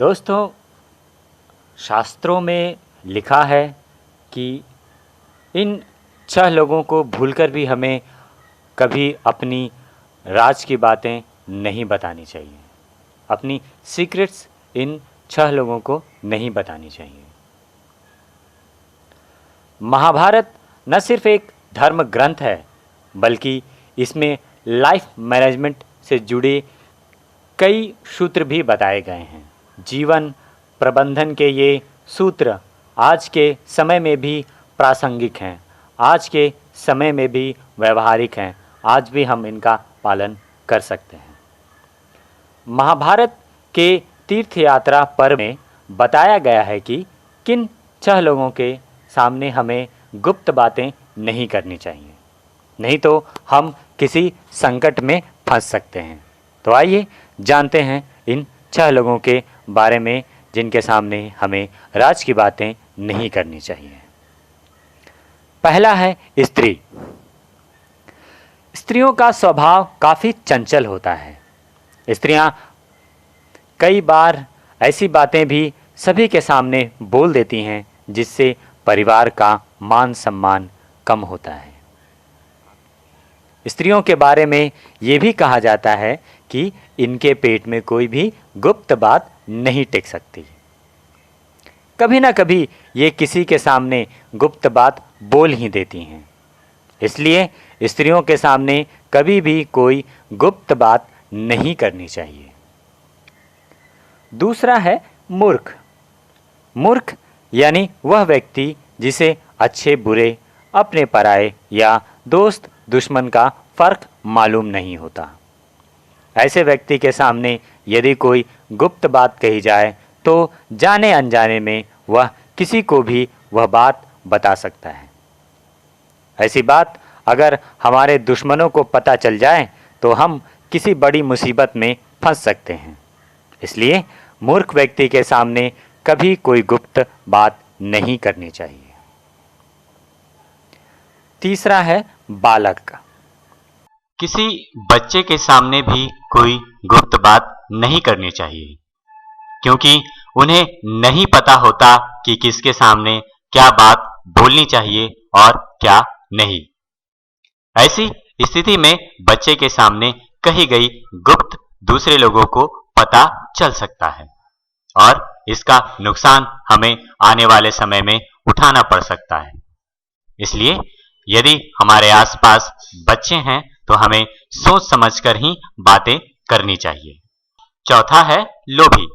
दोस्तों, शास्त्रों में लिखा है कि इन 6 लोगों को भूलकर भी हमें कभी अपनी राज की बातें नहीं बतानी चाहिए। अपनी सीक्रेट्स इन 6 लोगों को नहीं बतानी चाहिए। महाभारत न सिर्फ एक धर्म ग्रंथ है, बल्कि इसमें लाइफ मैनेजमेंट से जुड़े कई सूत्र भी बताए गए हैं। जीवन प्रबंधन के ये सूत्र आज के समय में भी प्रासंगिक हैं, आज के समय में भी व्यवहारिक हैं। आज भी हम इनका पालन कर सकते हैं। महाभारत के तीर्थ यात्रा पर्व में बताया गया है कि किन 6 लोगों के सामने हमें गुप्त बातें नहीं करनी चाहिए, नहीं तो हम किसी संकट में फंस सकते हैं। तो आइए जानते हैं इन 6 लोगों के बारे में जिनके सामने हमें राज की बातें नहीं करनी चाहिए। पहला है स्त्री। स्त्रियों का स्वभाव काफ़ी चंचल होता है। स्त्रियां कई बार ऐसी बातें भी सभी के सामने बोल देती हैं जिससे परिवार का मान सम्मान कम होता है। स्त्रियों के बारे में ये भी कहा जाता है कि इनके पेट में कोई भी गुप्त बात नहीं टिक सकती। कभी ना कभी ये किसी के सामने गुप्त बात बोल ही देती हैं। इसलिए स्त्रियों के सामने कभी भी कोई गुप्त बात नहीं करनी चाहिए। दूसरा है मूर्ख। मूर्ख यानी वह व्यक्ति जिसे अच्छे बुरे, अपने पराये या दोस्त दुश्मन का फर्क मालूम नहीं होता। ऐसे व्यक्ति के सामने यदि कोई गुप्त बात कही जाए तो जाने अनजाने में वह किसी को भी वह बात बता सकता है। ऐसी बात अगर हमारे दुश्मनों को पता चल जाए तो हम किसी बड़ी मुसीबत में फंस सकते हैं। इसलिए मूर्ख व्यक्ति के सामने कभी कोई गुप्त बात नहीं करनी चाहिए। तीसरा है बालक। किसी बच्चे के सामने भी कोई गुप्त बात नहीं करनी चाहिए, क्योंकि उन्हें नहीं पता होता कि किसके सामने क्या बात बोलनी चाहिए और क्या नहीं। ऐसी स्थिति में बच्चे के सामने कही गई गुप्त दूसरे लोगों को पता चल सकता है और इसका नुकसान हमें आने वाले समय में उठाना पड़ सकता है। इसलिए यदि हमारे आसपास बच्चे हैं तो हमें सोच समझकर ही बातें करनी चाहिए। चौथा है लोभी।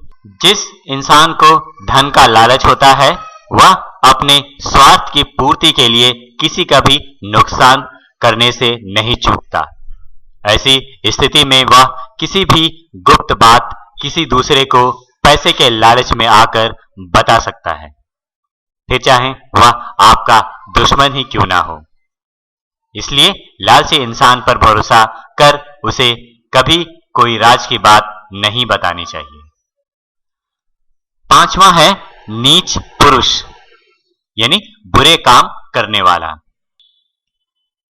जिस इंसान को धन का लालच होता है वह अपने स्वार्थ की पूर्ति के लिए किसी का भी नुकसान करने से नहीं चूकता। ऐसी स्थिति में वह किसी भी गुप्त बात किसी दूसरे को पैसे के लालच में आकर बता सकता है, फिर चाहे वह आपका दुश्मन ही क्यों ना हो। इसलिए लालची इंसान पर भरोसा कर उसे कभी कोई राज की बात नहीं बतानी चाहिए। पांचवा है नीच पुरुष, यानी बुरे काम करने वाला।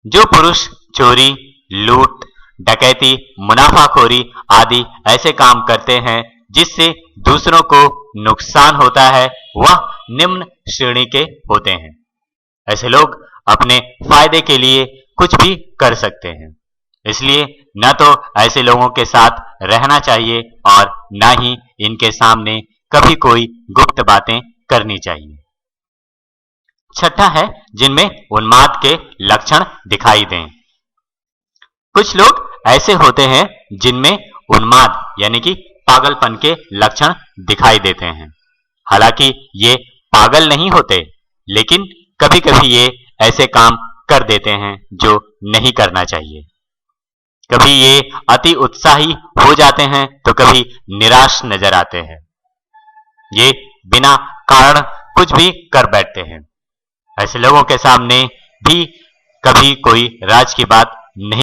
जो पुरुष चोरी, लूट, डकैती, मुनाफाखोरी आदि ऐसे काम करते हैं जिससे दूसरों को नुकसान होता है, वह निम्न श्रेणी के होते हैं। ऐसे लोग अपने फायदे के लिए कुछ भी कर सकते हैं। इसलिए न तो ऐसे लोगों के साथ रहना चाहिए और न ही इनके सामने कभी कोई गुप्त बातें करनी चाहिए। छठा है जिनमें उन्माद के लक्षण दिखाई दें। कुछ लोग ऐसे होते हैं जिनमें उन्माद यानी कि पागलपन के लक्षण दिखाई देते हैं। हालांकि ये पागल नहीं होते, लेकिन कभी कभी ये ऐसे काम कर देते हैं जो नहीं करना चाहिए। कभी ये अति उत्साही हो जाते हैं तो कभी निराश नजर आते हैं। ये बिना कारण कुछ भी कर बैठते हैं। ऐसे लोगों के सामने भी कभी कोई राज की बात नहीं